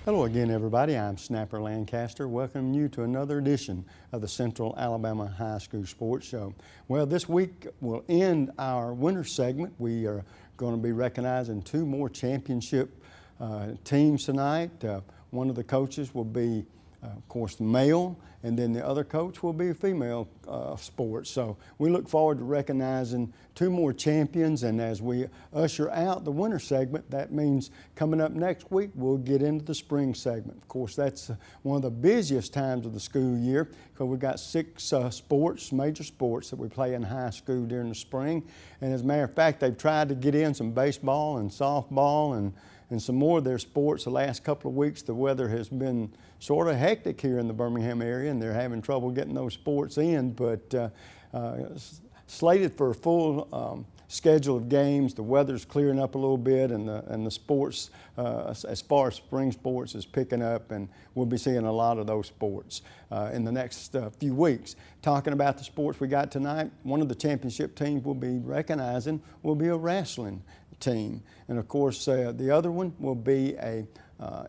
Hello again, everybody. I'm Snapper Lancaster, welcoming you to another edition of the Central Alabama High School Sports Show. Well, this week will end our winter segment. We are going to be recognizing two more championship teams tonight. One of the coaches will be, of course, male, and then the other coach will be female sports. So we look forward to recognizing two more champions, and as we usher out the winter segment, that means coming up next week we'll get into the spring segment. Of course, that's one of the busiest times of the school year because we've got six major sports that we play in high school during the spring. And as a matter of fact, they've tried to get in some baseball and softball and some more of their sports the last couple of weeks. The weather has been sort of hectic here in the Birmingham area, and they're having trouble getting those sports in, but slated for a full schedule of games. The weather's clearing up a little bit, and the sports, as far as spring sports, is picking up, and we'll be seeing a lot of those sports in the next few weeks. Talking about the sports we got tonight, one of the championship teams we'll be recognizing will be a wrestling team, and of course the other one will be a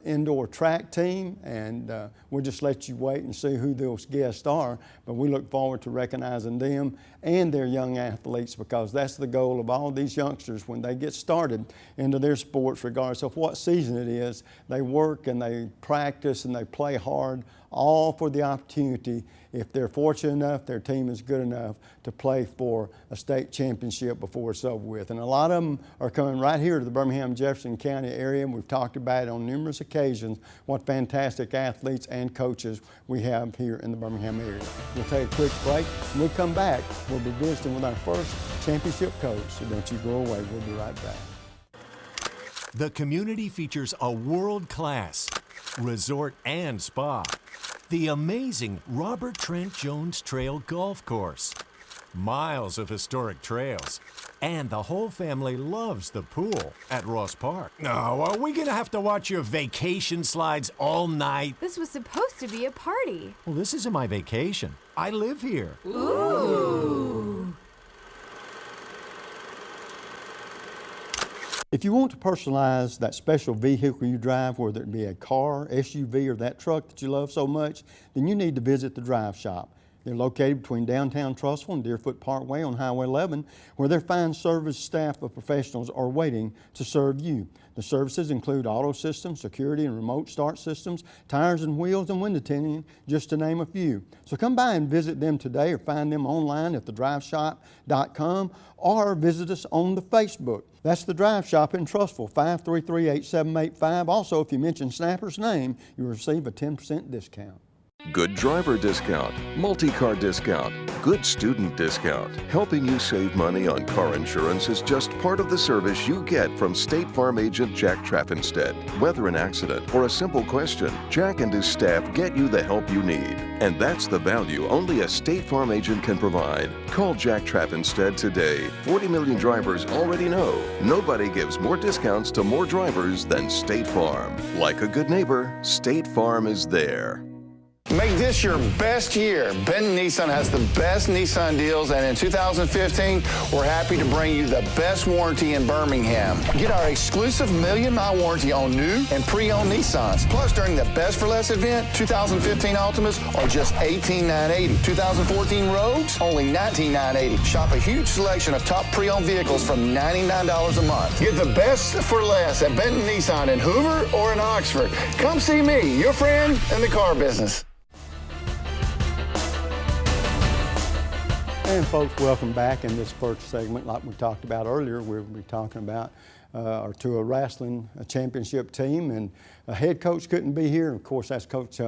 indoor track team, and we'll just let you wait and see who those guests are, but we look forward to recognizing them and their young athletes, because that's the goal of all these youngsters when they get started into their sports, regardless of what season it is. They work and they practice and they play hard, all for the opportunity, if they're fortunate enough, their team is good enough to play for a state championship before it's over with. And a lot of them are coming right here to the Birmingham-Jefferson County area, and we've talked about it on numerous occasions, what fantastic athletes and coaches we have here in the Birmingham area. We'll take a quick break. When we come back, we'll be visiting with our first championship coach, so don't you go away. We'll be right back. The community features a world-class resort and spa, the amazing Robert Trent Jones Trail Golf Course, miles of historic trails, and the whole family loves the pool at Ross Park. No, are we gonna have to watch your vacation slides all night? This was supposed to be a party. Well, this isn't my vacation. I live here. Ooh. If you want to personalize that special vehicle you drive, whether it be a car, SUV, or that truck that you love so much, then you need to visit the Drive Shop. They're located between downtown Trussville and Deerfoot Parkway on Highway 11, where their fine service staff of professionals are waiting to serve you. The services include auto systems, security and remote start systems, tires and wheels, and window tinting, just to name a few. So come by and visit them today, or find them online at thedriveshop.com, or visit us on the Facebook. That's the Drive Shop in Trussville, 533-8785. Also, if you mention Snapper's name, you'll receive a 10% discount. Good driver discount, multi-car discount, good student discount. Helping you save money on car insurance is just part of the service you get from State Farm agent Jack Traffinstead. Whether an accident or a simple question, Jack and his staff get you the help you need. And that's the value only a State Farm agent can provide. Call Jack Traffinstead today. 40 million drivers already know nobody gives more discounts to more drivers than State Farm. Like a good neighbor, State Farm is there. Make this your best year. Benton Nissan has the best Nissan deals, and in 2015, we're happy to bring you the best warranty in Birmingham. Get our exclusive million-mile warranty on new and pre-owned Nissans. Plus, during the Best for Less event, 2015 Altimas are just $18,980. 2014 Rogues, only $19,980. Shop a huge selection of top pre-owned vehicles from $99 a month. Get the best for less at Benton Nissan in Hoover or in Oxford. Come see me, your friend in the car business. And folks, welcome back. In this first segment, like we talked about earlier, we'll be talking about to a wrestling championship team, and a head coach couldn't be here. Of course, that's Coach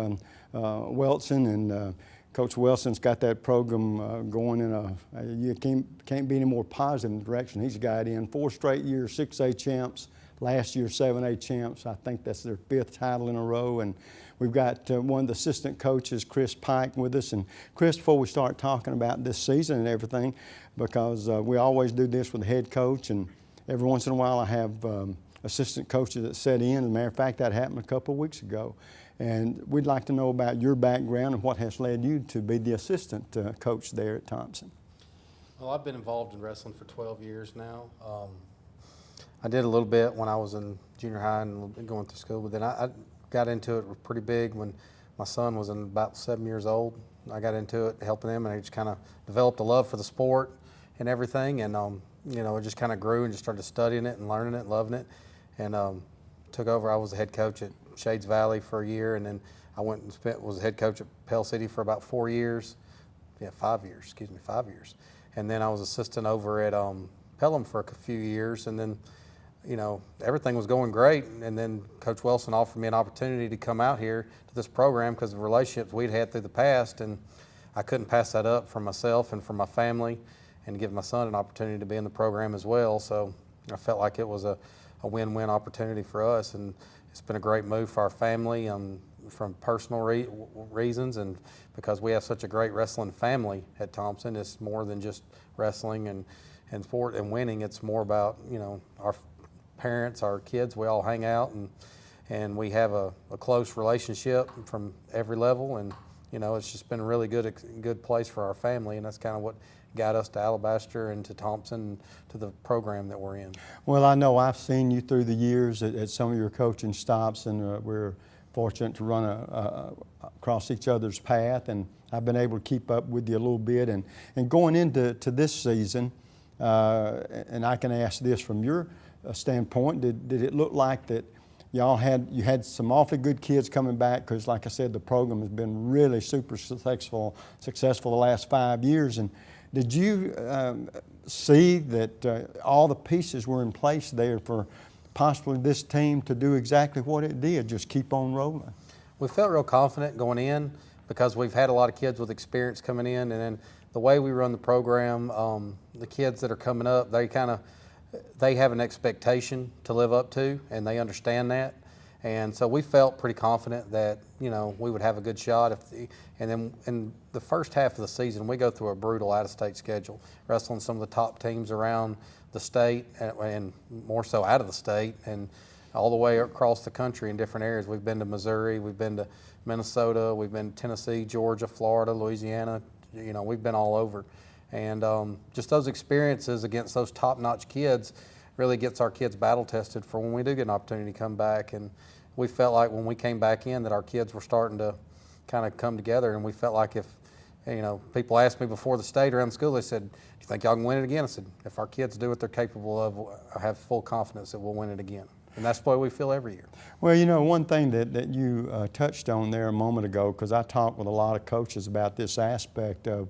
Welson, and Coach Wilson's got that program going in you can't be any more positive direction he's got in. 4 straight years, 6A champs. Last year, 7A champs. I think that's their 5th title in a row. And we've got one of the assistant coaches, Chris Pike, with us. And Chris, before we start talking about this season and everything, because we always do this with the head coach, and every once in a while I have assistant coaches that set in. As a matter of fact, that happened a couple of weeks ago. And we'd like to know about your background and what has led you to be the assistant coach there at Thompson. Well, I've been involved in wrestling for 12 years now. I did a little bit when I was in junior high and going through school, but then I got into it pretty big when my son was about 7 years old. I got into it helping him, and I just kind of developed a love for the sport and everything. And you know, it just kind of grew and just started studying it and learning it, and loving it, and took over. I was the head coach at Shades Valley for a year, and then I went and was the head coach at Pell City for about 4 years. Yeah, 5 years. Excuse me, 5 years. And then I was assistant over at Pelham for a few years, and then, you know, everything was going great. And then Coach Wilson offered me an opportunity to come out here to this program because of relationships we'd had through the past, and I couldn't pass that up for myself and for my family, and give my son an opportunity to be in the program as well. So I felt like it was a win-win opportunity for us, and it's been a great move for our family from personal reasons, and because we have such a great wrestling family at Thompson. It's more than just wrestling and sport and winning. It's more about, you know, our parents, our kids. We all hang out, and we have a close relationship from every level, and you know, it's just been a really good place for our family, and that's kind of what got us to Alabaster and to Thompson, to the program that we're in. Well, I know I've seen you through the years at some of your coaching stops, and we're fortunate to run across each other's path, and I've been able to keep up with you a little bit. And going into this season, and I can ask this from your standpoint, did it look like that you had some awfully good kids coming back? Because like I said, the program has been really super successful the last 5 years. And did you see that all the pieces were in place there for possibly this team to do exactly what it did, just keep on rolling? We felt real confident going in because we've had a lot of kids with experience coming in, and then the way we run the program, the kids that are coming up, they have an expectation to live up to, and they understand that. And so we felt pretty confident that, you know, we would have a good shot. And then in the first half of the season, we go through a brutal out-of-state schedule, wrestling some of the top teams around the state and more so out of the state, and all the way across the country in different areas. We've been to Missouri, we've been to Minnesota, we've been to Tennessee, Georgia, Florida, Louisiana. You know, we've been all over. And just those experiences against those top-notch kids really gets our kids battle-tested for when we do get an opportunity to come back. And we felt like when we came back in that our kids were starting to kind of come together, and we felt like if, you know, people asked me before the state around the school, they said, do you think y'all can win it again? I said, if our kids do what they're capable of, I have full confidence that we'll win it again. And that's the way we feel every year. Well, you know, one thing that you touched on there a moment ago, because I talked with a lot of coaches about this aspect of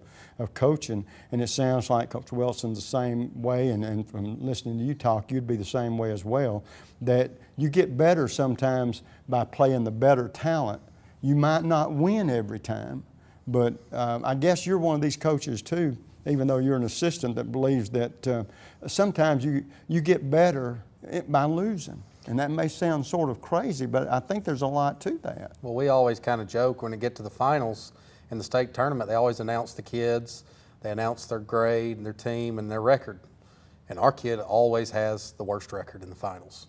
coaching, and it sounds like Coach Wilson's the same way, and from listening to you talk, you'd be the same way as well, that you get better sometimes by playing the better talent. You might not win every time, but I guess you're one of these coaches too, even though you're an assistant, that believes that sometimes you get better by losing. And that may sound sort of crazy, but I think there's a lot to that. Well, we always kind of joke when they get to the finals in the state tournament, they always announce the kids, they announce their grade and their team and their record. And our kid always has the worst record in the finals.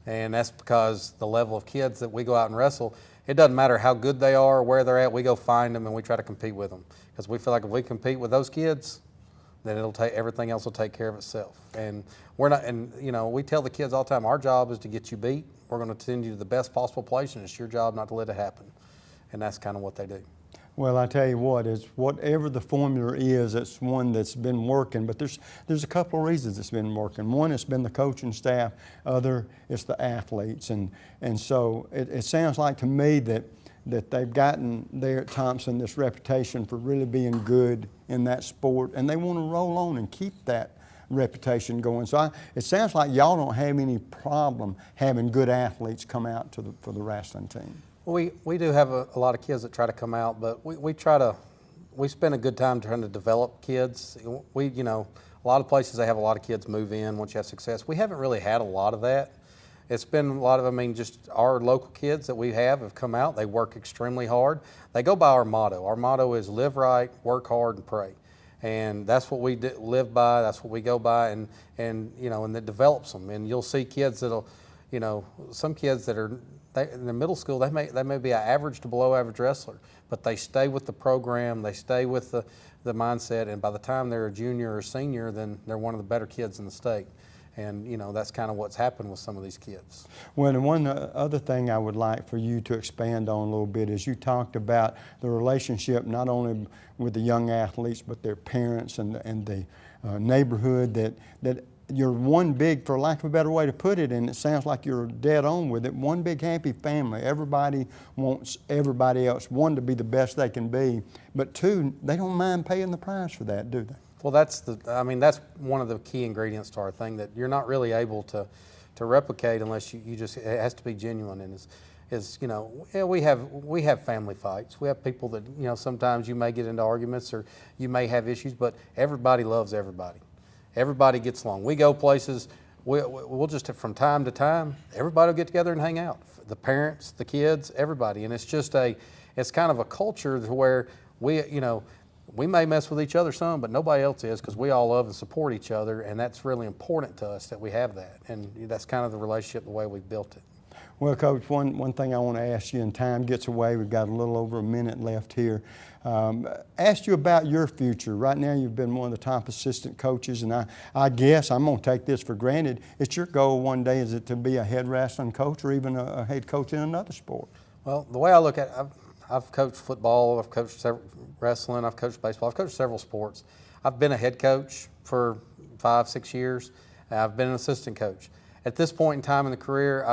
And that's because the level of kids that we go out and wrestle, it doesn't matter how good they are or where they're at, we go find them and we try to compete with them. Because we feel like if we compete with those kids, then everything else will take care of itself. And we're not, and you know, we tell the kids all the time, our job is to get you beat. We're going to send you to the best possible place, and it's your job not to let it happen. And that's kind of what they do. Well, I tell you what, it's whatever the formula is, it's one that's been working. But there's a couple of reasons it's been working. One, it's been the coaching staff. Other, it's the athletes. And so it sounds like to me that they've gotten there at Thompson this reputation for really being good in that sport, and they want to roll on and keep that reputation going. So it sounds like y'all don't have any problem having good athletes come out for the wrestling team. Well, we do have a lot of kids that try to come out, but we spend a good time trying to develop kids. You know, a lot of places they have a lot of kids move in once you have success. We haven't really had a lot of that. It's been a lot of, just our local kids that we have come out. They work extremely hard. They go by our motto. Our motto is live right, work hard, and pray. And that's what we live by. That's what we go by, and you know, and it develops them. And you'll see kids that'll, you know, some kids that are in the middle school, they may be an average to below average wrestler, but they stay with the program. They stay with the mindset, and by the time they're a junior or senior, then they're one of the better kids in the state. And you know, that's kind of what's happened with some of these kids. Well, and one other thing I would like for you to expand on a little bit is you talked about the relationship not only with the young athletes but their parents and the neighborhood, that you're one big, for lack of a better way to put it, and it sounds like you're dead on with it, one big happy family. Everybody wants everybody else, one, to be the best they can be, but two, they don't mind paying the price for that, do they? Well, that's one of the key ingredients to our thing that you're not really able to replicate unless you just, it has to be genuine. And is you know, yeah, we have family fights. We have people that, you know, sometimes you may get into arguments or you may have issues, but everybody loves everybody. Everybody gets along. We go places, we'll just, from time to time, everybody will get together and hang out. The parents, the kids, everybody. And it's just it's kind of a culture to where we may mess with each other some, but nobody else is, because we all love and support each other, and that's really important to us that we have that. And that's kind of the relationship, the way we've built it. Well, Coach, one thing I want to ask you, and time gets away, we've got a little over a minute left here. Ask you about your future. Right now you've been one of the top assistant coaches, and I guess, I'm going to take this for granted, it's your goal one day, is it to be a head wrestling coach or even a head coach in another sport? Well, the way I look at it, I've coached football, I've coached wrestling, I've coached baseball, I've coached several sports. I've been a head coach for 5-6 years, and I've been an assistant coach. At this point in time in the career,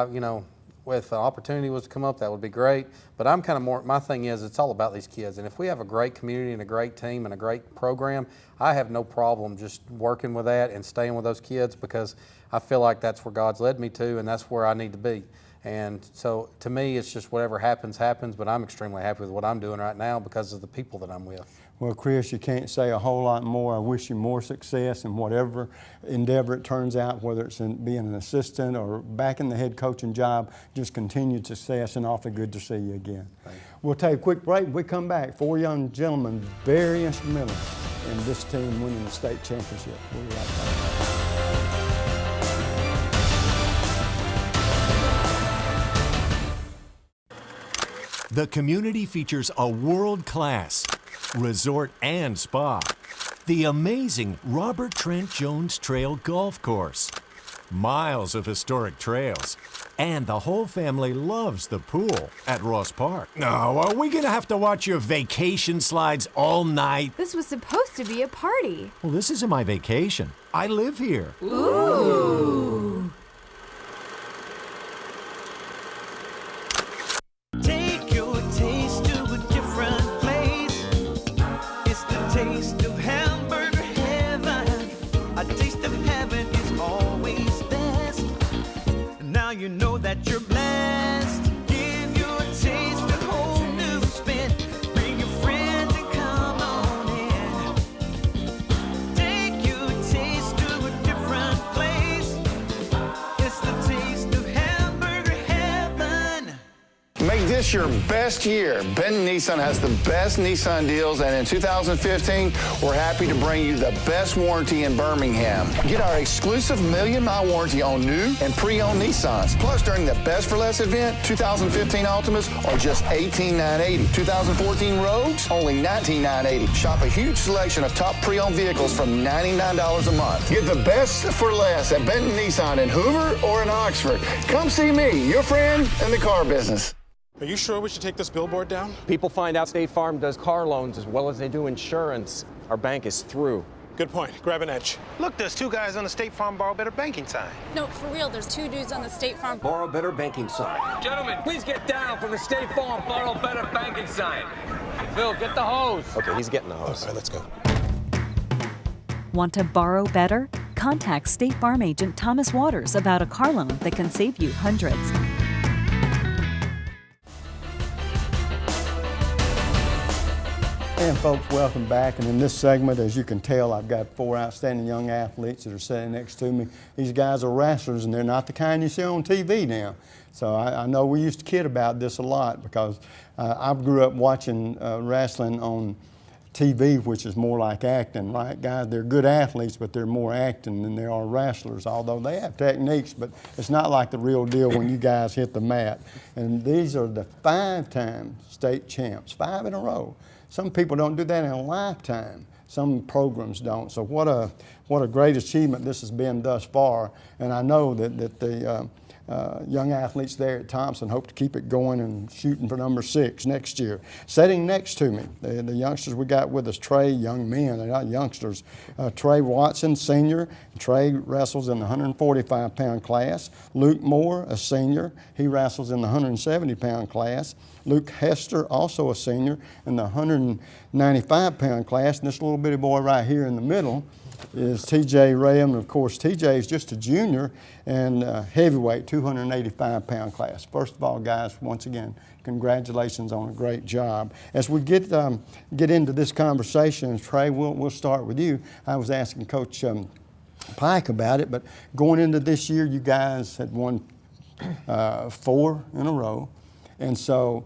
if an opportunity was to come up, that would be great. But I'm kind of more, my thing is, it's all about these kids. And if we have a great community and a great team and a great program, I have no problem just working with that and staying with those kids, because I feel like that's where God's led me to, and that's where I need to be. And so to me, it's just whatever happens, happens, but I'm extremely happy with what I'm doing right now because of the people that I'm with. Well, Chris, you can't say a whole lot more. I wish you more success in whatever endeavor it turns out, whether it's in being an assistant or back in the head coaching job. Just continued success, and awfully good to see you again. We'll take a quick break. When we come back, 4 young gentlemen very instrumental in this team winning the state championship. We'll be right back. The community features a world-class resort and spa, the amazing Robert Trent Jones Trail Golf Course, miles of historic trails, and the whole family loves the pool at Ross Park. Now, are we gonna have to watch your vacation slides all night? This was supposed to be a party. Well, this isn't my vacation. I live here. Ooh. Take your taste to a different place. It's the taste of hamburger heaven. A taste of heaven is always best. Now you know that you're blessed. Give your taste a whole new spin. Bring your friends and come on in. Take your taste to a different place. It's the taste of hamburger heaven. Make this your best year. Benton Nissan has the best Nissan deals, and in 2015, we're happy to bring you the best warranty in Birmingham. Get our exclusive 1,000,000-mile warranty on new and pre-owned Nissans. Plus, during the Best for Less event, 2015 Altimas are just $18,980. 2014 Rogues, only $19,980. Shop a huge selection of top pre-owned vehicles from $99 a month. Get the best for less at Benton Nissan in Hoover or in Oxford. Come see me, your friend in the car business. Are you sure we should take this billboard down? People find out State Farm does car loans as well as they do insurance. Our bank is through. Good point. Grab an edge. Look, there's 2 guys on the State Farm Borrow Better banking sign. No, for real, there's 2 dudes on the State Farm Borrow Better banking sign. Gentlemen, please get down from the State Farm Borrow Better banking sign. Phil, get the hose. Okay, he's getting the hose. All right, let's go. Want to borrow better? Contact State Farm agent Thomas Waters about a car loan that can save you hundreds. And folks, welcome back. And in this segment, as you can tell, I've got 4 outstanding young athletes that are sitting next to me. These guys are wrestlers, and they're not the kind you see on TV now. So I know we used to kid about this a lot, because I grew up watching wrestling on TV, which is more like acting, right? Guys, they're good athletes, but they're more acting than they are wrestlers, although they have techniques, but it's not like the real deal when you guys hit the mat. And these are the 5-time state champs, 5 in a row. Some people don't do that in a lifetime. Some programs don't. So what a great achievement this has been thus far. And I know that the young athletes there at Thompson hope to keep it going and shooting for number 6 next year. Sitting next to me, the youngsters we got with us, Trey, young men, they're not youngsters. Trey Watson, senior. Trey wrestles in the 145-pound class. Luke Moore, a senior. He wrestles in the 170-pound class. Luke Hester, also a senior, in the 195-pound class. And this little bitty boy right here in the middle is TJ Rayham. Of course, TJ is just a junior and heavyweight, 285-pound class. First of all, guys, once again, congratulations on a great job. As we get into this conversation, Trey, we'll start with you. I was asking Coach Pike about it, but going into this year, you guys had won 4 in a row. And so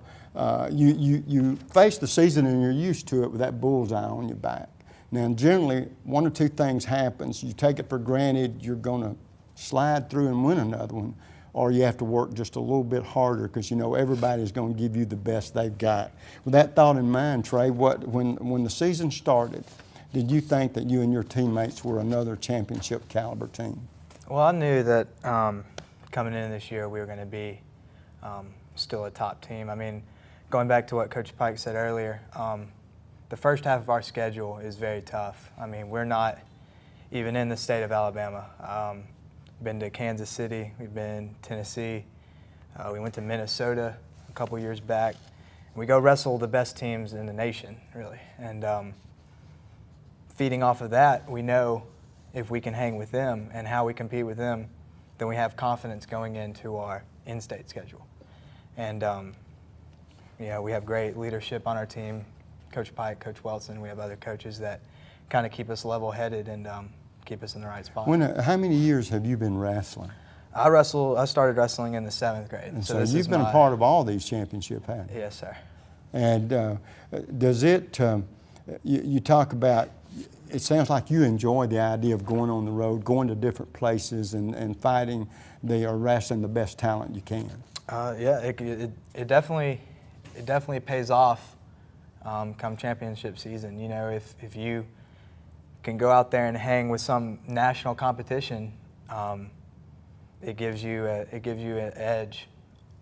you face the season and you're used to it with that bullseye on your back. Now, generally, 1 or 2 things happens. You take it for granted you're going to slide through and win another one, or you have to work just a little bit harder because you know everybody's going to give you the best they've got. With that thought in mind, Trey, when the season started, did you think that you and your teammates were another championship caliber team? Well, I knew that coming in this year we were going to be still a top team. I mean, going back to what Coach Pike said earlier, the first half of our schedule is very tough. I mean, we're not even in the state of Alabama. Been to Kansas City, we've been to Tennessee, we went to Minnesota a couple years back. We go wrestle the best teams in the nation, really. And feeding off of that, we know if we can hang with them and how we compete with them, then we have confidence going into our in-state schedule. And you know, we have great leadership on our team. Coach Pike, Coach Welson, we have other coaches that kind of keep us level-headed and keep us in the right spot. How many years have you been wrestling? I started wrestling in the 7th grade. And so you've been a part of all these championships, haven't you? Yes, sir. And does it, you talk about, it sounds like you enjoy the idea of going on the road, going to different places and fighting or wrestling the best talent you can. Yeah, it definitely pays off come championship season. You know, if you can go out there and hang with some national competition, it gives you an edge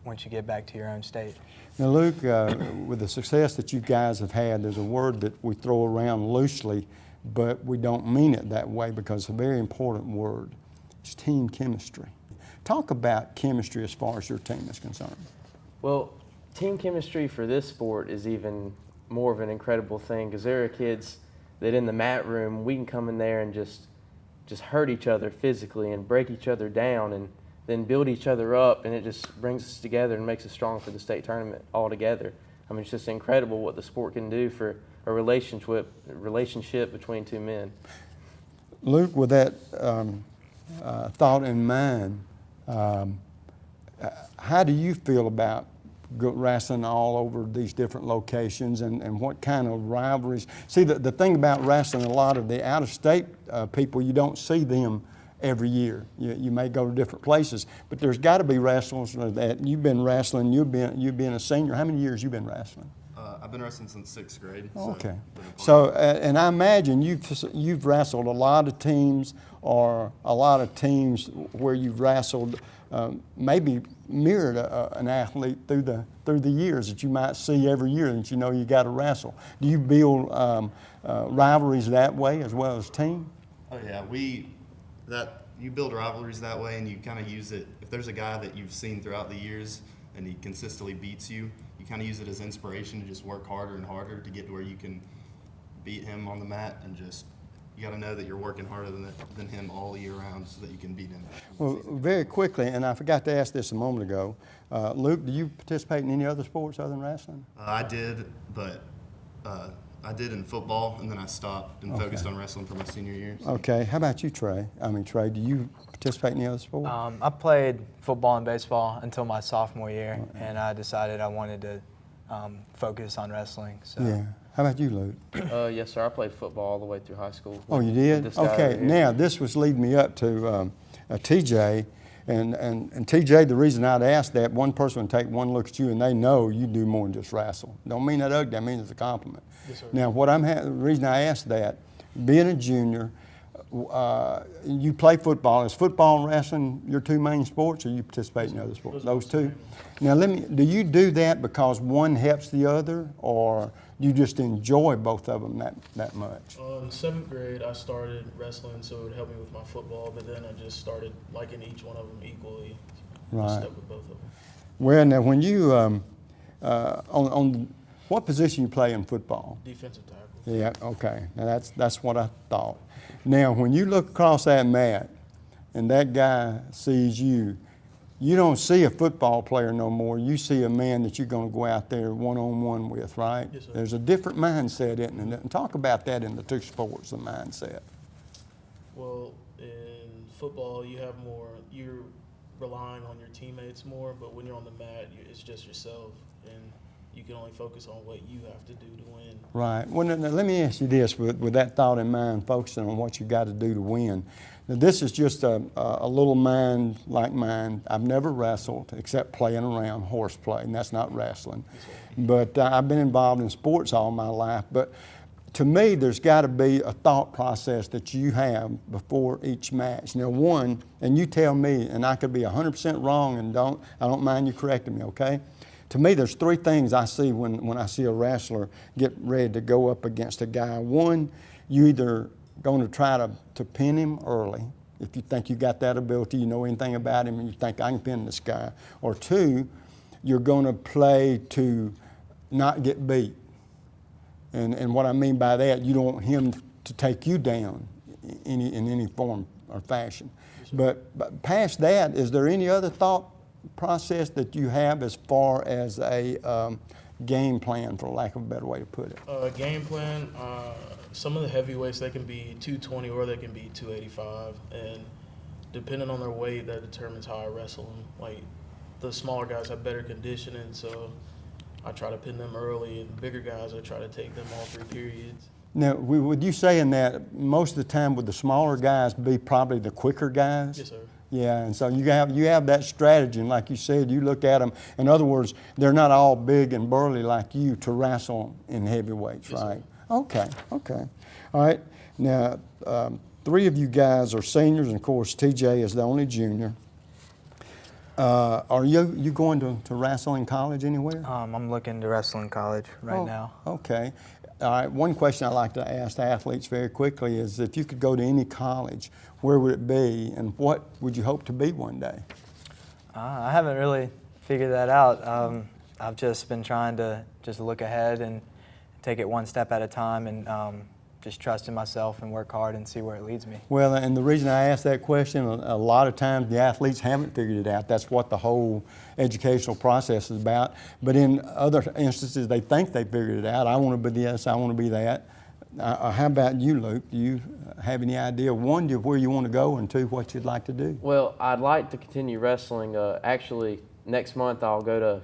once you get back to your own state. Now, Luke, with the success that you guys have had, there's a word that we throw around loosely, but we don't mean it that way because it's a very important word. It's team chemistry. Talk about chemistry as far as your team is concerned. Well, team chemistry for this sport is even more of an incredible thing because there are kids that in the mat room, we can come in there and just hurt each other physically and break each other down and then build each other up, and it just brings us together and makes us strong for the state tournament all together. I mean, it's just incredible what the sport can do for a relationship between 2 men. Luke, with that thought in mind, how do you feel about wrestling all over these different locations and what kind of rivalries? See, the thing about wrestling, a lot of the out-of-state people, you don't see them every year. You may go to different places, but there's got to be wrestlers that you've been wrestling, you've been a senior. How many years you been wrestling? I've been wrestling since 6th grade. Okay. So, and I imagine you've wrestled a lot of teams or a lot of teams where you've wrestled maybe mirrored an athlete through the years that you might see every year that you know you got to wrestle. Do you build rivalries that way as well as team? Oh yeah, you build rivalries that way, and you kind of use it. If there's a guy that you've seen throughout the years and he consistently beats you, you kind of use it as inspiration to just work harder and harder to get to where you can beat him on the mat, and just you got to know that you're working harder than him all year round so that you can beat him. Well, very quickly, and I forgot to ask this a moment ago, Luke, do you participate in any other sports other than wrestling? I did, but I did in football, and then I stopped and focused on wrestling for my senior year. So. Okay. How about you, Trey? Trey, do you participate in any other sport? I played football and baseball until my sophomore year, and I decided I wanted to focus on wrestling. So. Yeah. How about you, Luke? Yes, sir. I played football all the way through high school. Oh, you did? Okay. Now, this was leading me up to TJ. And TJ, the reason I'd ask that, one person would take one look at you and they know you do more than just wrestle. Don't mean that ugly, I mean it's a compliment. Yes, sir. Now, the reason I asked that being a junior, you play football. Is football and wrestling your two main sports, or you participate in other sports? Those two? Now, do you do that because one helps the other, or you just enjoy both of them that much? In 7th grade, I started wrestling, so it would help me with my football, but then I just started liking each one of them equally. Right. I stuck with both of them. Well, now, when you, on what position you play in football? Defensive tackle. Yeah, okay. Now, that's what I thought. Now, when you look across that mat and that guy sees you, you don't see a football player no more. You see a man that you're going to go out there one-on-one with, right? Yes, sir. There's a different mindset, isn't it? And talk about that in the two sports, the mindset. Well, in football, you're relying on your teammates more, but when you're on the mat, it's just yourself, and you can only focus on what you have to do to win. Right. Well, now, let me ask you this, with that thought in mind, focusing on what you got to do to win. Now, this is just a little mind like mine. I've never wrestled except playing around, horseplay, and that's not wrestling. But I've been involved in sports all my life. But to me, there's got to be a thought process that you have before each match. Now, one, and you tell me, and I could be 100% wrong, and I don't mind you correcting me, okay? To me, there's three things I see when I see a wrestler get ready to go up against a guy. One, you either going to try to pin him early. If you think you got that ability, you know anything about him, and you think, I can pin this guy. Or two, you're going to play to not get beat. And what I mean by that, you don't want him to take you down in any form or fashion. But past that, is there any other thought process that you have as far as a game plan, for lack of a better way to put it? Game plan, some of the heavyweights, they can be 220 or they can be 285, and depending on their weight, that determines how I wrestle them. Like, the smaller guys have better conditioning, so I try to pin them early, and the bigger guys, I try to take them all 3 periods. Now, with you saying that, most of the time would the smaller guys be probably the quicker guys? Yes, sir. Yeah, and so you have that strategy, and like you said, you look at them. In other words, they're not all big and burly like you to wrestle in heavyweights, yes, right? Sir. Okay. All right. Now, 3 of you guys are seniors, and of course, TJ is the only junior. Are you going to wrestle in college anywhere? I'm looking to wrestle in college right now. Okay. All right. One question I like to ask athletes very quickly is, if you could go to any college, where would it be, and what would you hope to be one day? I haven't really figured that out. I've just been trying to just look ahead and take it one step at a time, and just trust in myself and work hard and see where it leads me. Well, and the reason I ask that question, a lot of times the athletes haven't figured it out. That's what the whole educational process is about. But in other instances, they think they figured it out. I want to be this, I want to be that. How about you, Luke? Do you have any idea, one, where you want to go, and two, what you'd like to do? Well, I'd like to continue wrestling. Actually, next month I'll go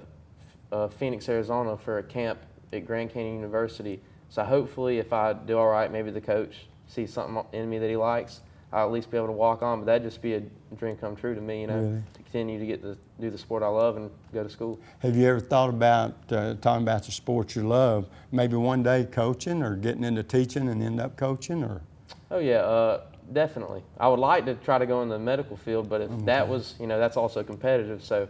to Phoenix, Arizona for a camp at Grand Canyon University. So hopefully, if I do all right, maybe the coach sees something in me that he likes, I'll at least be able to walk on. But that'd just be a dream come true to me, Really? to continue to get to do the sport I love and go to school. Have you ever thought about talking about the sport you love, maybe one day coaching or getting into teaching and end up coaching? Or? Oh yeah, definitely. I would like to try to go in the medical field, but if that was, that's also competitive. So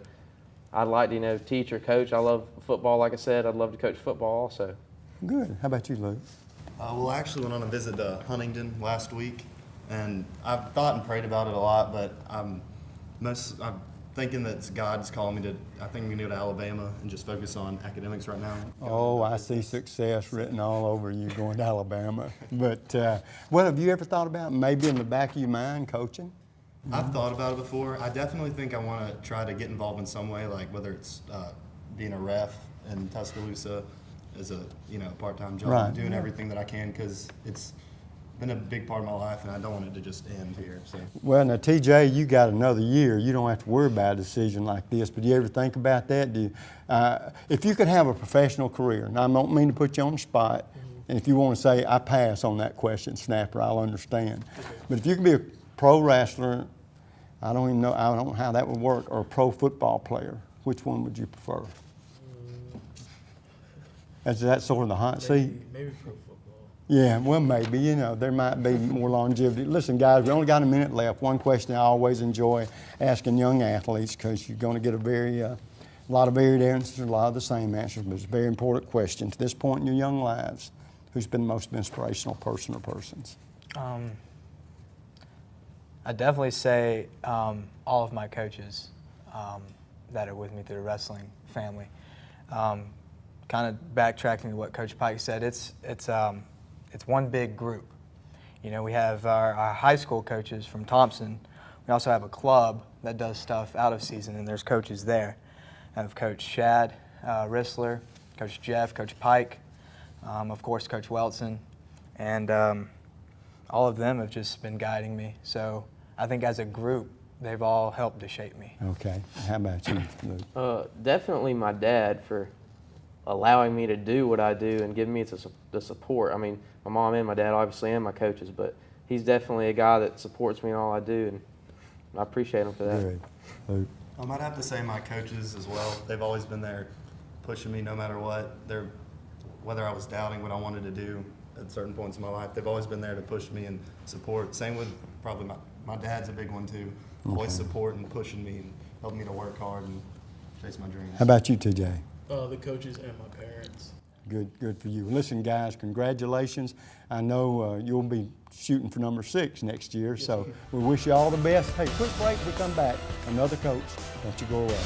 I'd like to, teach or coach. I love football, like I said. I'd love to coach football also. Good. How about you, Luke? Well, I actually went on a visit to Huntington last week, and I've thought and prayed about it a lot, but I'm thinking that God's calling me to, I think I'm going to go to Alabama and just focus on academics right now. Oh, I see success written all over you going to Alabama. But, well, have you ever thought about maybe in the back of your mind coaching? I've thought about it before. I definitely think I want to try to get involved in some way, like whether it's being a ref in Tuscaloosa as a part-time job, Right. doing everything that I can, because it's been a big part of my life, and I don't want it to just end here. So. Well, now, TJ, you got another year. You don't have to worry about a decision like this, but do you ever think about that? If you could have a professional career, and I don't mean to put you on the spot, and if you want to say, I pass on that question, Snapper, I'll understand. But if you could be a pro wrestler, I don't know how that would work, or a pro football player, which one would you prefer? Is that sort of the hot seat? Maybe pro football. Yeah, well, maybe, you know, there might be more longevity. Listen, guys, we only got a minute left. One question I always enjoy asking young athletes, because you're going to get a lot of varied answers, a lot of the same answers, but it's a very important question. To this point in your young lives, who's been the most inspirational person or persons? I'd definitely say all of my coaches that are with me through the wrestling family. Kind of backtracking to what Coach Pike said, it's one big group. You know, we have our high school coaches from Thompson. We also have a club that does stuff out of season, and there's coaches there. I have Coach Shad Rissler, Coach Jeff, Coach Pike, of course Coach Welton, and all of them have just been guiding me. So I think as a group, they've all helped to shape me. Okay, how about you, Luke? Definitely my dad for allowing me to do what I do and giving me the support. I mean, my mom and my dad obviously and my coaches, but he's definitely a guy that supports me in all I do, and I appreciate him for that. Good. Luke? I'd have to say my coaches as well. They've always been there pushing me no matter what. Whether I was doubting what I wanted to do at certain points in my life, they've always been there to push me and support. Same with probably my dad's a big one too. Always supporting, pushing me, and helping me to work hard and chase my dreams. How about you, TJ? The coaches and my parents. Good for you. Listen, guys, congratulations. I know you'll be shooting for number 6 next year, so we wish you all the best. Hey, quick break, we come back. Another coach, don't you go away.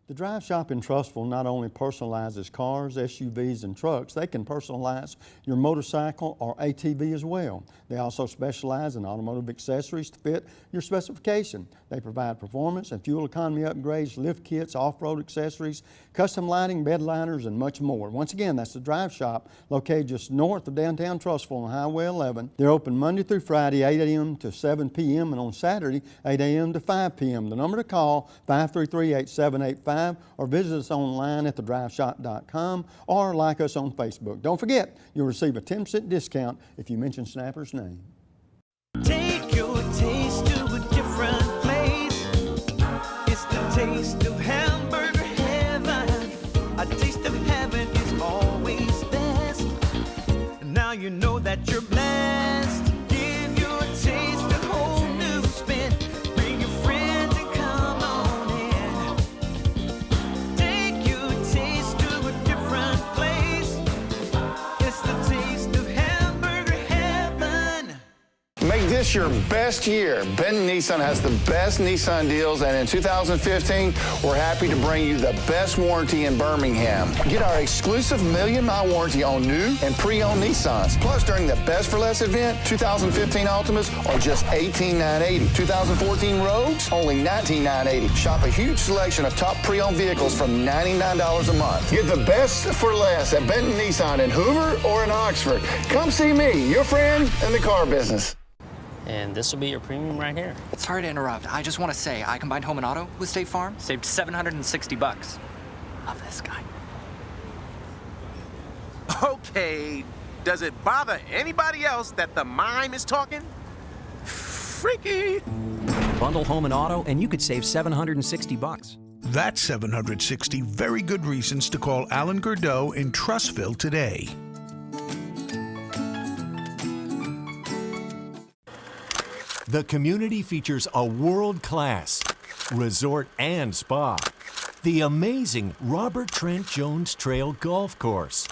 The Drive Shop in Trussville not only personalizes cars, SUVs, and trucks, they can personalize your motorcycle or ATV as well. They also specialize in automotive accessories to fit your specification. They provide performance and fuel economy upgrades, lift kits, off-road accessories, custom lighting, bed liners, and much more. Once again, that's the Drive Shop, located just north of downtown Trussville on Highway 11. They're open Monday through Friday, 8 a.m. to 7 p.m., and on Saturday, 8 a.m. to 5 p.m. The number to call, 533-8785, or visit us online at thedriveshop.com or like us on Facebook. Don't forget, you'll receive a 10% discount if you mention Snapper's name. Take your taste to a different place. It's the taste of hamburger heaven. A taste of heaven is always best. Now you know that you're blessed. Give your taste a whole new spin. Bring your friends and come on in. Take your taste to a different place. It's the taste of hamburger heaven. Make this your best year. Benton Nissan has the best Nissan deals, and in 2015, we're happy to bring you the best warranty in Birmingham. Get our exclusive 1,000,000-mile warranty on new and pre-owned Nissans. Plus, during the Best for Less event, 2015 Altimas are just $18,980. 2014 Rogues, only $19,980. Shop a huge selection of top pre-owned vehicles from $99 a month. Get the best for less at Benton Nissan in Hoover or in Oxford. Come see me, your friend in the car business. And this will be your premium right here. Sorry to interrupt. I just want to say I combined home and auto with State Farm. Saved $760. Love this guy. Okay, does it bother anybody else that the mime is talking? Freaky. Bundle home and auto, and you could save $760. That's 760 very good reasons to call Alan Gurdeau in Trussville today. The community features a world-class resort and spa. The amazing Robert Trent Jones Trail Golf Course.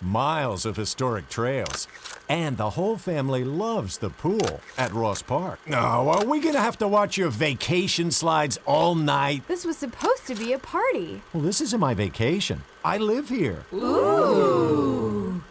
Miles of historic trails. And the whole family loves the pool at Ross Park. Oh, are we gonna have to watch your vacation slides all night? This was supposed to be a party. Well, this isn't my vacation. I live here. Ooh.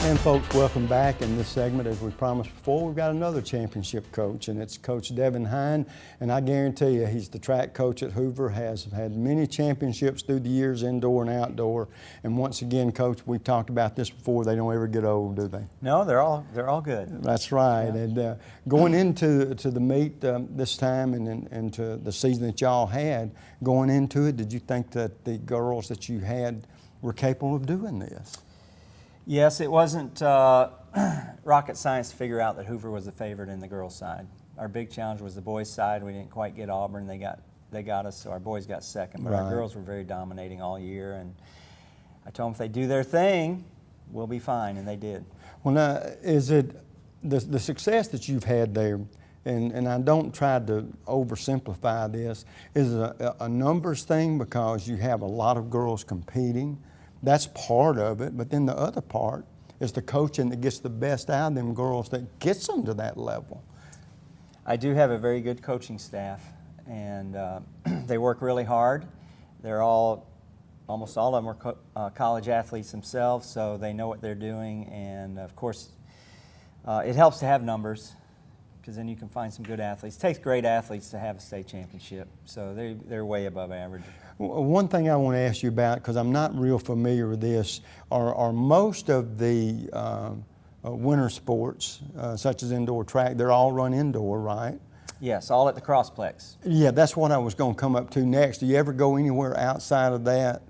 And folks, welcome back in this segment. As we promised before, we've got another championship coach, and it's Coach Devon Hind. And I guarantee you, he's the track coach at Hoover, has had many championships through the years, indoor and outdoor. And once again, Coach, we've talked about this before, they don't ever get old, do they? No, they're all good. That's right. Yeah. And going into the meet this time and into the season that y'all had, going into it, did you think that the girls that you had were capable of doing this? Yes, it wasn't rocket science to figure out that Hoover was the favorite in the girls' side. Our big challenge was the boys' side. We didn't quite get Auburn. They got us, so our boys got second. But Right. our girls were very dominating all year. And I told them if they do their thing, we'll be fine, and they did. Well, now, is it the success that you've had there, and I don't try to oversimplify this, is it a numbers thing because you have a lot of girls competing? That's part of it, but then the other part is the coaching that gets the best out of them girls that gets them to that level. I do have a very good coaching staff, and they work really hard. They're almost all of them are college athletes themselves, so they know what they're doing. And of course, it helps to have numbers, because then you can find some good athletes. It takes great athletes to have a state championship, so they're way above average. One thing I want to ask you about, because I'm not real familiar with this, are most of the winter sports, such as indoor track, they're all run indoor, right? Yes, all at the Crossplex. Yeah, that's what I was going to come up to next. Do you ever go anywhere outside of that?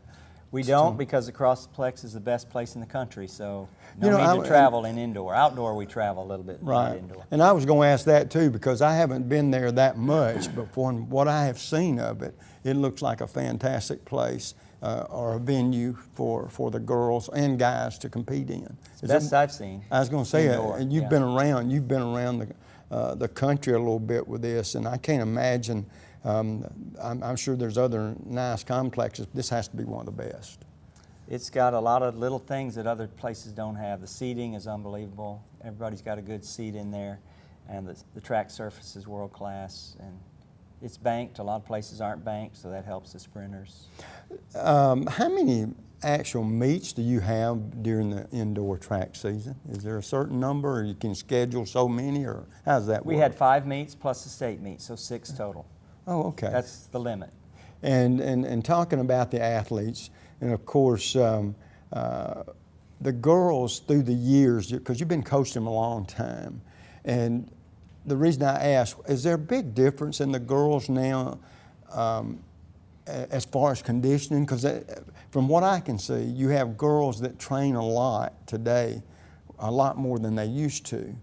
We don't, because the Crossplex is the best place in the country, so no You know, need to travel in indoor. Outdoor, we travel a little bit, not Right. indoor. And I was going to ask that too, because I haven't been there that much, but from what I have seen of it, it looks like a fantastic place or a venue for the girls and guys to compete in. It's the best I've seen. I was going to say, Indoor, and you've been around the country a little bit with this, and I can't imagine. I'm sure there's other nice complexes. This has to be one of the best. It's got a lot of little things that other places don't have. The seating is unbelievable. Everybody's got a good seat in there, and the track surface is world class. And it's banked. A lot of places aren't banked, so that helps the sprinters. How many actual meets do you have during the indoor track season? Is there a certain number, or you can schedule so many, or how does that work? We had 5 meets plus the state meet, so 6 total. Oh, okay. That's the limit. And talking about the athletes, and of course, the girls through the years, because you've been coaching them a long time, and the reason I ask, is there a big difference in the girls now as far as conditioning? Because from what I can see, you have girls that train a lot today, a lot more than they used to.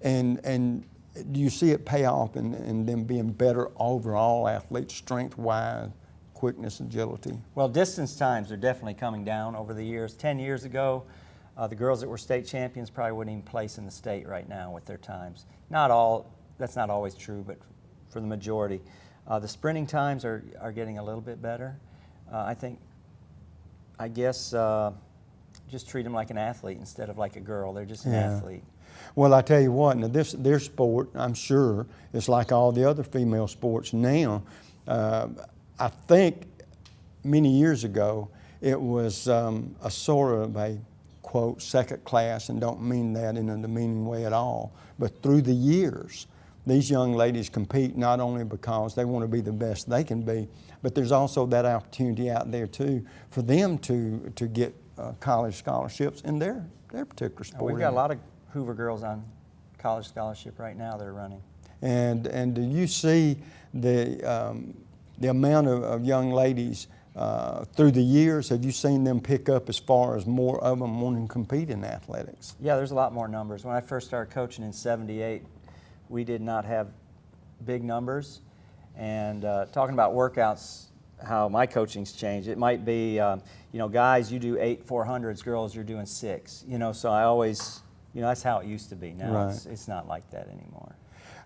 And do you see it pay off in them being better overall athletes, strength-wise, quickness, agility? Well, distance times are definitely coming down over the years. 10 years ago, the girls that were state champions probably wouldn't even place in the state right now with their times. Not all, that's not always true, but for the majority. The sprinting times are getting a little bit better. I guess just treat them like an athlete instead of like a girl. They're just an athlete. Well, I tell you what, now their sport, I'm sure, is like all the other female sports now. I think many years ago, it was a sort of a, quote, second class, and don't mean that in a demeaning way at all, but through the years, these young ladies compete not only because they want to be the best they can be, but there's also that opportunity out there too for them to get college scholarships in their particular sport. We've got a lot of Hoover girls on college scholarship right now that are running. And do you see the amount of young ladies through the years? Have you seen them pick up as far as more of them wanting to compete in athletics? Yeah, there's a lot more numbers. When I first started coaching in '78, we did not have big numbers. And talking about workouts, how my coaching's changed, it might be, guys, you do 8 400s, girls, you're doing 6. So I always, that's how it used to be. Now Right. it's not like that anymore.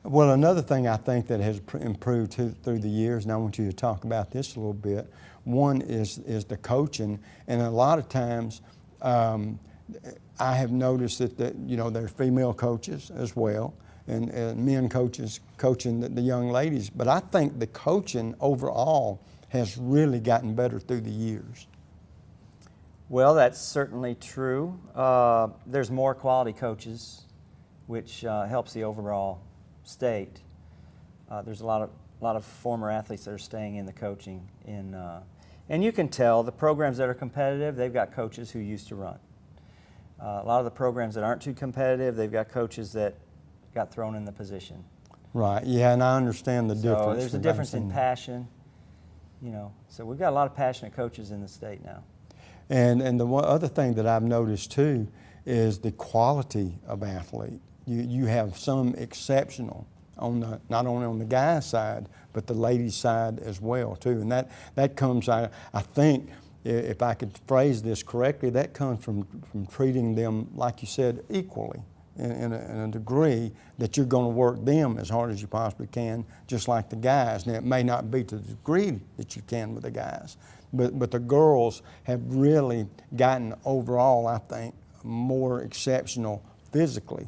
Well, another thing I think that has improved through the years, and I want you to talk about this a little bit, one is the coaching. And a lot of times, I have noticed that there are female coaches as well, and men coaches coaching the young ladies. But I think the coaching overall has really gotten better through the years. Well, that's certainly true. There's more quality coaches, which helps the overall state. There's a lot of former athletes that are staying in the coaching. And you can tell the programs that are competitive, they've got coaches who used to run. A lot of the programs that aren't too competitive, they've got coaches that got thrown in the position. Right, yeah, and I understand the difference. So there's a difference in passion, So we've got a lot of passionate coaches in the state now. And the one other thing that I've noticed too is the quality of athlete. You have some exceptional not only on the guys' side, but the ladies' side as well too. And that comes, I think, if I could phrase this correctly, that comes from treating them, like you said, equally in a degree that you're going to work them as hard as you possibly can, just like the guys. Now, it may not be to the degree that you can with the guys, but the girls have really gotten overall, I think, more exceptional physically,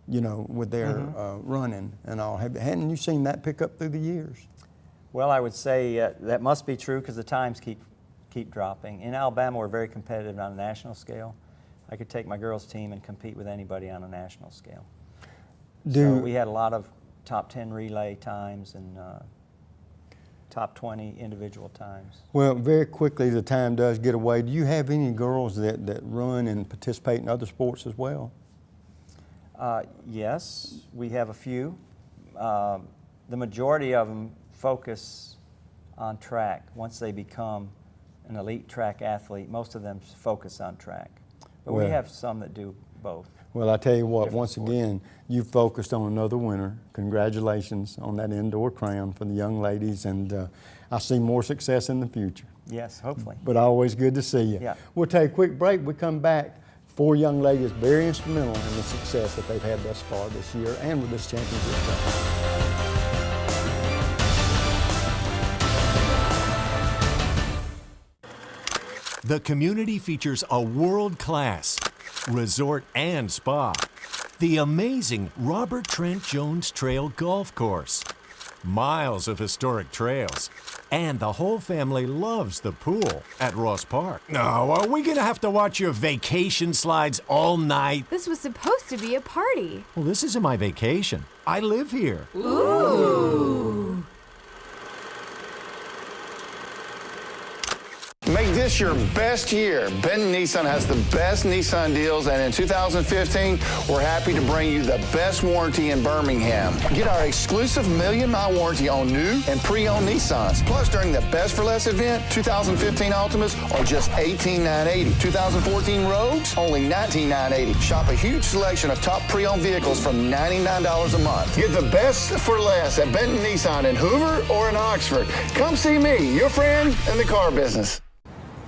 you know, with their running and all. Hadn't you seen that pick up through the years? Well, I would say that must be true because the times keep dropping. In Alabama, we're very competitive on a national scale. I could take my girls' team and compete with anybody on a national scale. So we had a lot of top 10 relay times and top 20 individual times. Well, very quickly, the time does get away. Do you have any girls that run and participate in other sports as well? Yes, we have a few. The majority of them focus on track. Once they become an elite track athlete, most of them focus on track. But we have some that do both. Well, I tell you what, once again, you focused on another winner. Congratulations on that indoor crown for the young ladies, and I see more success in the future. Yes, hopefully. But always good to see you. Yeah. We'll take a quick break. We come back. 4 young ladies very instrumental in the success that they've had thus far this year and with this championship team. The community features a world-class resort and spa, the amazing Robert Trent Jones Trail Golf Course, miles of historic trails, and the whole family loves the pool at Ross Park. No, are we gonna have to watch your vacation slides all night? This was supposed to be a party. Well, this isn't my vacation. I live here. Ooh. Make this your best year. Benton Nissan has the best Nissan deals, and in 2015, we're happy to bring you the best warranty in Birmingham. Get our exclusive 1,000,000-mile warranty on new and pre-owned Nissans. Plus, during the Best for Less event, 2015 Altimas are just $18,980. 2014 Rogues, only $19,980. Shop a huge selection of top pre-owned vehicles from $99 a month. Get the best for less at Benton Nissan in Hoover or in Oxford. Come see me, your friend in the car business.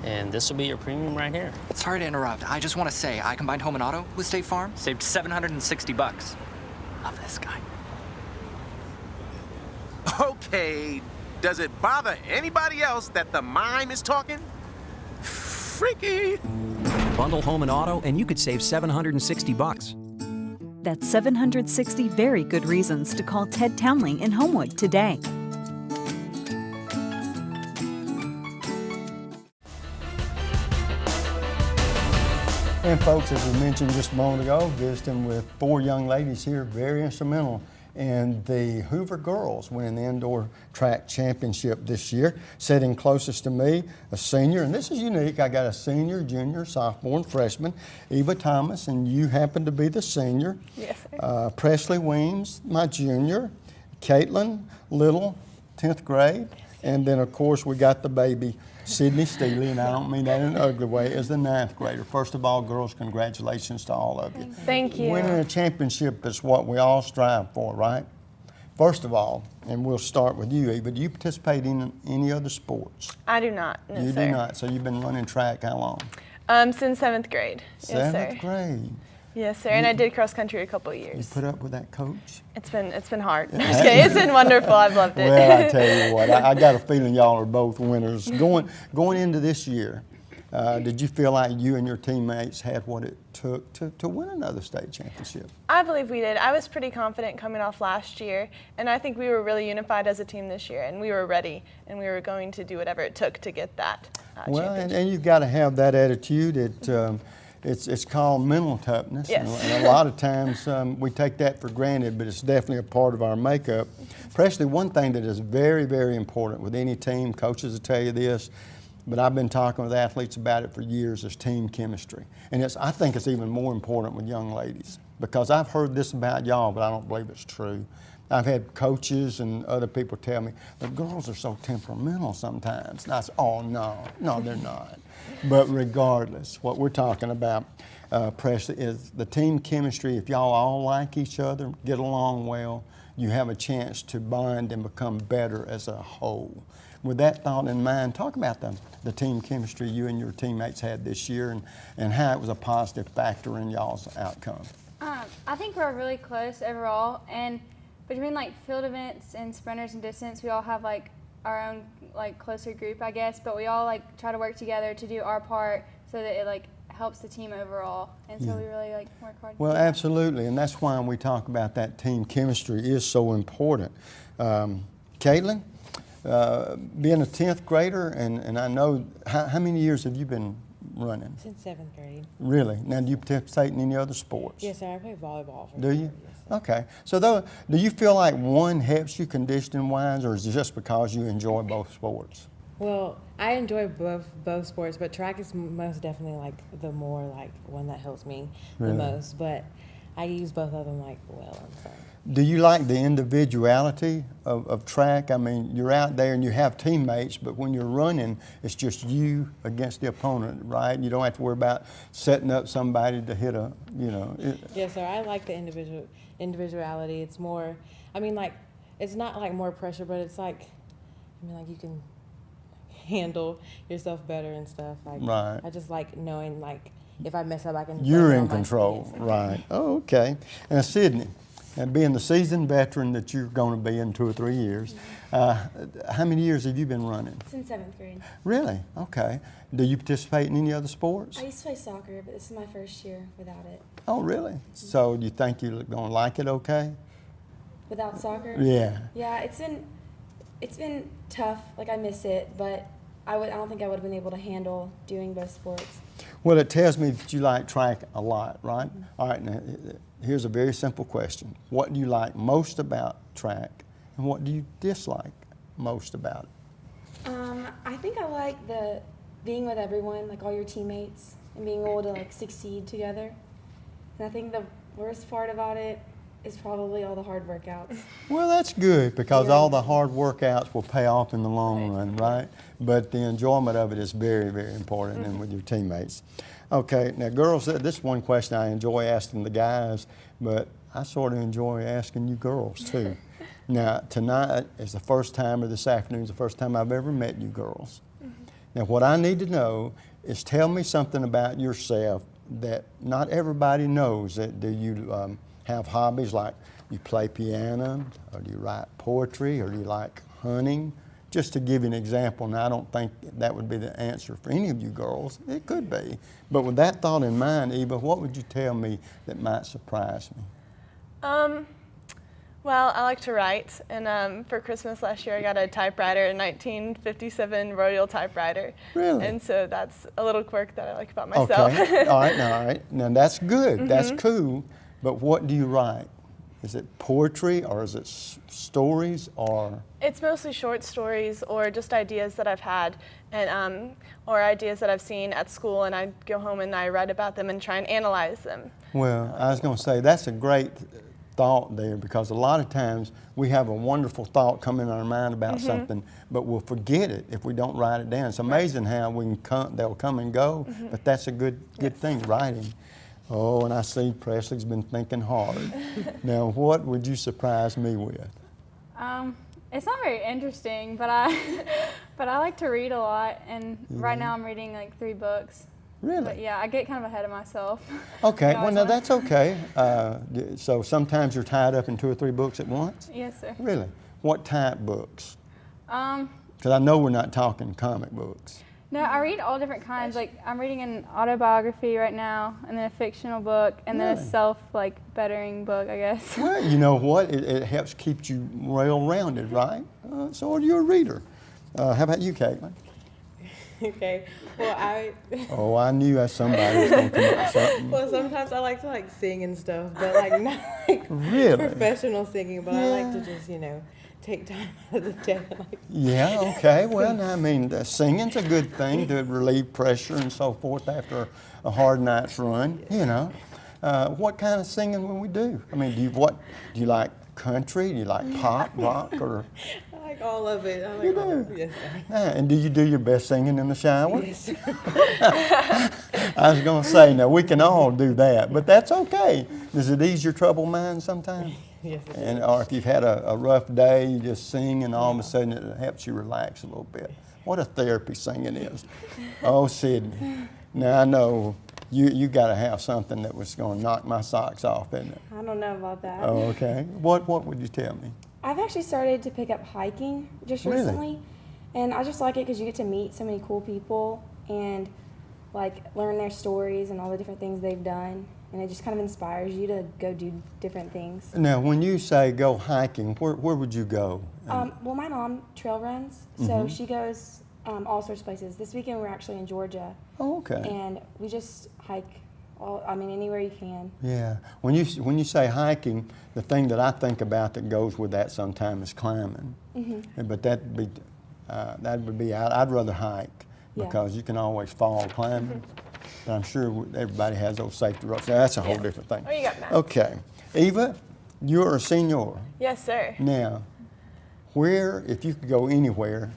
And this will be your premium right here. Sorry to interrupt. I just want to say I combined home and auto with State Farm. Saved $760. Love this guy. Okay, does it bother anybody else that the mime is talking? Freaky. Bundle home and auto, and you could save $760. That's 760 very good reasons to call Ted Townley in Homewood today. And folks, as we mentioned just a moment ago, visiting with 4 young ladies here, very instrumental in the Hoover girls winning the indoor track championship this year. Sitting closest to me, a senior, and this is unique. I got a senior, junior, sophomore, and freshman, Eva Thomas, and you happen to be the senior. Yes, sir. Presley Weems, my junior, Caitlin Little, 10th grade, and then of course we got the baby, Sydney Steely, and I don't mean that in an ugly way, as the 9th grader. First of all, girls, congratulations to all of you. Thank you. Winning a championship is what we all strive for, right? First of all, and we'll start with you, Eva, do you participate in any other sports? I do not, no, You sir. do not, so you've been running track how long? Since 7th grade. Yes, sir. 7th grade. Yes, sir. And I did cross country a couple of years. You put up with that coach? It's been hard. Just kidding. It's been wonderful. I've loved it. Well, I tell you what, I got a feeling y'all are both winners. Going into this year, did you feel like you and your teammates had what it took to win another state championship? I believe we did. I was pretty confident coming off last year, and I think we were really unified as a team this year, and we were ready, and we were going to do whatever it took to get that Well, championship. and you've got to have that attitude. It's called mental toughness, Yes. and a lot of times we take that for granted, but it's definitely a part of our makeup. Presley, one thing that is very, very important with any team, coaches will tell you this, but I've been talking with athletes about it for years, is team chemistry. And I think it's even more important with young ladies, because I've heard this about y'all, but I don't believe it's true. I've had coaches and other people tell me, the girls are so temperamental sometimes. And I say, oh, no, they're not. But regardless, what we're talking about, Presley, is the team chemistry. If y'all all like each other, get along well, you have a chance to bond and become better as a whole. With that thought in mind, talk about the team chemistry you and your teammates had this year and how it was a positive factor in y'all's outcome. I think we're really close overall, and between like field events and sprinters and distance, we all have like our own like closer group, I guess, but we all like try to work together to do our part so that it like helps the team overall, and so we really like work hard. Well, absolutely, and that's why we talk about that team chemistry is so important. Caitlin, being a 10th grader, and I know, how many years have you been running? Since 7th grade. Really? Now, do you participate in any other sports? Yes, sir. I play volleyball. Do you? Yes, okay. So, do you feel like one helps you conditioning-wise, or is it just because you enjoy both sports? Well, I enjoy both sports, but track is most definitely like the more like one that helps me the most. But I use both of them like well. And so. Do you like the individuality of track? I mean, you're out there and you have teammates, but when you're running, it's just you against the opponent, right? You don't have to worry about setting up somebody to hit a, you know. Yes, sir. I like the individuality. It's more, I mean, like, it's not like more pressure, but it's like, I mean, like you can handle yourself better and stuff. Like, right. I just like knowing, like, if I mess up, I can. You're in control, right? Oh, okay. And Sydney, and being the seasoned veteran that you're going to be in 2 or 3 years, how many years have you been running? Since 7th grade. Really? Okay. Do you participate in any other sports? I used to play soccer, but this is my first year without it. Oh, really? So do you think you're going to like it okay? Without soccer? Yeah. Yeah, it's been tough. Like, I miss it, but I don't think I would have been able to handle doing both sports. Well, it tells me that you like track a lot, right? Mm-hmm. All right, now here's a very simple question. What do you like most about track, and what do you dislike most about it? I think I like being with everyone, like all your teammates, and being able to like succeed together. And I think the worst part about it is probably all the hard workouts. Well, that's good, because all the hard workouts will pay off in the long run, right? But the enjoyment of it is very, very important, and with your teammates. Okay, now girls, this is one question I enjoy asking the guys, but I sort of enjoy asking you girls too. Now, tonight is the first time, or this afternoon is the first time I've ever met you girls. Now, what I need to know is tell me something about yourself that not everybody knows. Do you have hobbies like you play piano, or do you write poetry, or do you like hunting? Just to give you an example, and I don't think that would be the answer for any of you girls. It could be. But with that thought in mind, Eva, what would you tell me that might surprise me? Well, I like to write, and for Christmas last year I got a typewriter, a 1957 Royal typewriter. Really? And so that's a little quirk that I like about myself. Okay, all right. Now that's good, that's cool, but what do you write? Is it poetry, or is it stories, or? It's mostly short stories, or just ideas that I've had, and or ideas that I've seen at school, and I go home and I write about them and try and analyze them. Well, I was going to say, that's a great thought there, because a lot of times we have a wonderful thought come in our mind about something, but we'll forget it if we don't write it down. It's amazing how they'll come and go, but that's a good thing, writing. Oh, and I see Presley's been thinking hard. Now, what would you surprise me with? It's not very interesting, but I like to read a lot, and right now I'm reading like 3 books. Really? But yeah, I get kind of ahead of myself. Okay, well now that's okay. So sometimes you're tied up in 2 or 3 books at once? Yes, sir. Really? What type books? Because I know we're not talking comic books. No, I read all different kinds. Like, I'm reading an autobiography right now, and then a fictional book, and then a bettering book, I guess. Well, you know what? It helps keep you well-rounded, right? So are you a reader? How about you, Caitlin? Okay. Well, Oh, I knew somebody was going to come up with something. Well, sometimes I like to sing and stuff, but not really? Professional singing. But I like to just take time out of the day. Yeah. Okay. Well, I mean, singing's a good thing to relieve pressure and so forth after a hard night's run. You know, what kind of singing will we do? I mean, do you like country? Do you like pop, rock, or? I like all of it. I like You all do? of it. Yes, sir. And do you do your best singing in the shower? Yes, sir. I was going to say, now we can all do that, but that's okay. Does it ease your troubled mind sometimes? Yes, it And does. or if you've had a rough day, you just sing, and all of a sudden it helps you relax a little bit. What a therapy singing is. Oh, Sydney. Now I know you got to have something that was going to knock my socks off, isn't it? I don't know about that. Oh, okay. What would you tell me? I've actually started to pick up hiking just Really? recently, and I just like it because you get to meet so many cool people and like learn their stories and all the different things they've done, and it just kind of inspires you to go do different things. Now, when you say go hiking, where would you go? Well, my mom trail runs, so Mhm. she goes all sorts of places. This weekend we're actually in Georgia. Oh, okay. And we just hike anywhere you can. Yeah. When you say hiking, the thing that I think about that goes with that sometimes is climbing. Mhm. But that would be out. I'd rather hike Yeah. because you can always fall climbing. But I'm sure everybody has those safety ropes. Now, that's a whole different thing. Oh, you got Matt. Okay. Eva, you're a senior. Yes, sir. Now, if you could go anywhere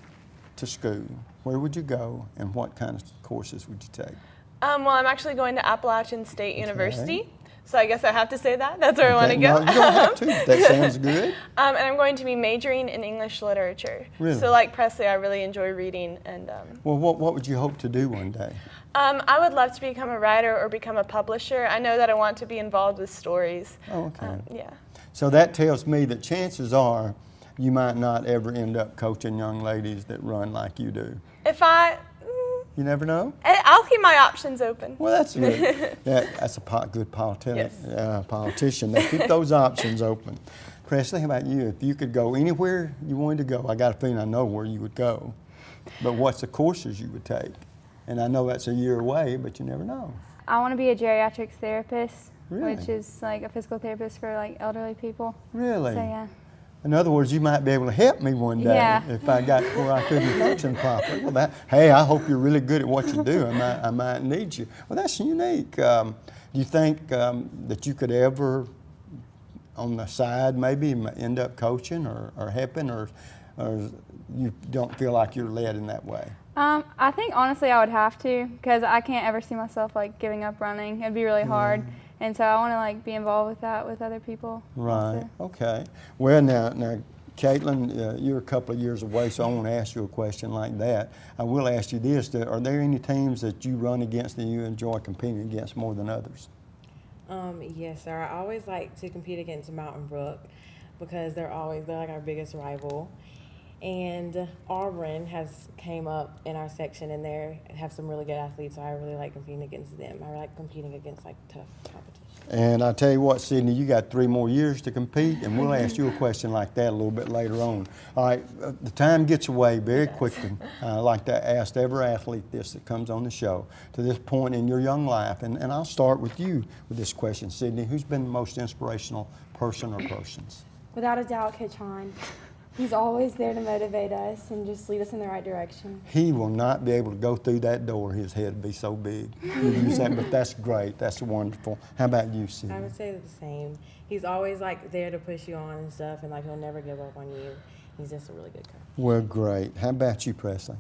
to school, where would you go and what kind of courses would you take? Well, I'm actually going to Appalachian State University, so I guess I have to say that. That's where I want to Okay, go. no, you don't have to. That sounds good. And I'm going to be majoring in English literature. Really? So like Presley, I really enjoy reading. And Well, what would you hope to do one day? I would love to become a writer or become a publisher. I know that I want to be involved with stories. Oh, okay. Yeah. So that tells me that chances are you might not ever end up coaching young ladies that run like you do. If I, You never know? I'll keep my options open. Well, that's good. That's a good politician. They keep those options open. Presley, how about you? If you could go anywhere you wanted to go, I got a feeling I know where you would go. But what's the courses you would take? And I know that's a year away, but you never know. I want to be a geriatrics therapist, Really? which is like a physical therapist for like elderly people. Really? So yeah. In other words, you might be able to help me one day Yeah. if I got where I couldn't function properly. Well, hey, I hope you're really good at what you do. I might need you. Well, that's unique. Do you think that you could ever, on the side, maybe end up coaching or helping, or you don't feel like you're led in that way? I think honestly I would have to, because I can't ever see myself like giving up running. It'd be really hard. And so I want to like be involved with that with other people. Right. Okay. Well, now, Caitlin, you're a couple of years away, so I won't ask you a question like that. I will ask you this: are there any teams that you run against that you enjoy competing against more than others? Yes, sir. I always like to compete against Mountain Brook because they're like our biggest rival. And Auburn has came up in our section, and they have some really good athletes, so I really like competing against them. I like competing against like tough competition. And I tell you what, Sydney, you got 3 more years to compete, and we'll ask you a question like that a little bit later on. All right, the time gets away very quickly. I like to ask every athlete this that comes on the show to this point in your young life, and I'll start with you with this question, Sydney. Who's been the most inspirational person or persons? Without a doubt, Coach Hind. He's always there to motivate us and just lead us in the right direction. He will not be able to go through that door. His head will be so big. But that's great. That's wonderful. How about you, Sydney? I would say the same. He's always like there to push you on and stuff, and like he'll never give up on you. He's just a really good coach. Well, great. How about you, Presley?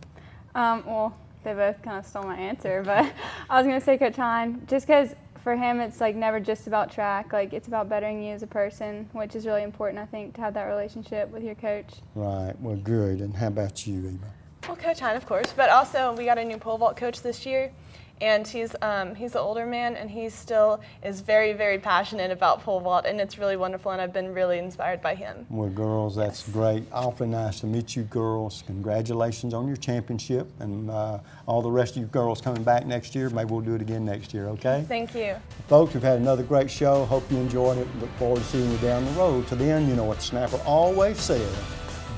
Well, they both kind of stole my answer, but I was going to say Coach Hind, just because for him it's like never just about track. Like it's about bettering you as a person, which is really important, I think, to have that relationship with your coach. Right. Well, good. And how about you, Eva? Well, Coach Hind, of course, but also we got a new pole vault coach this year, and he's an older man, and he still is very, very passionate about pole vault, and it's really wonderful, and I've been really inspired by him. Well, girls, that's great. Awfully nice to meet you, girls. Congratulations on your championship, and all the rest of you girls coming back next year. Maybe we'll do it again next year, okay? Thank you. Folks, we've had another great show. Hope you enjoyed it. Look forward to seeing you down the road. To the end, you know what Snapper always says,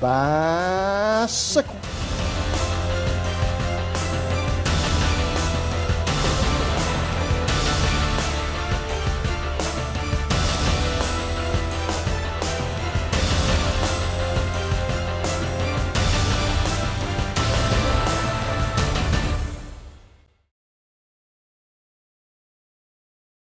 bicycle.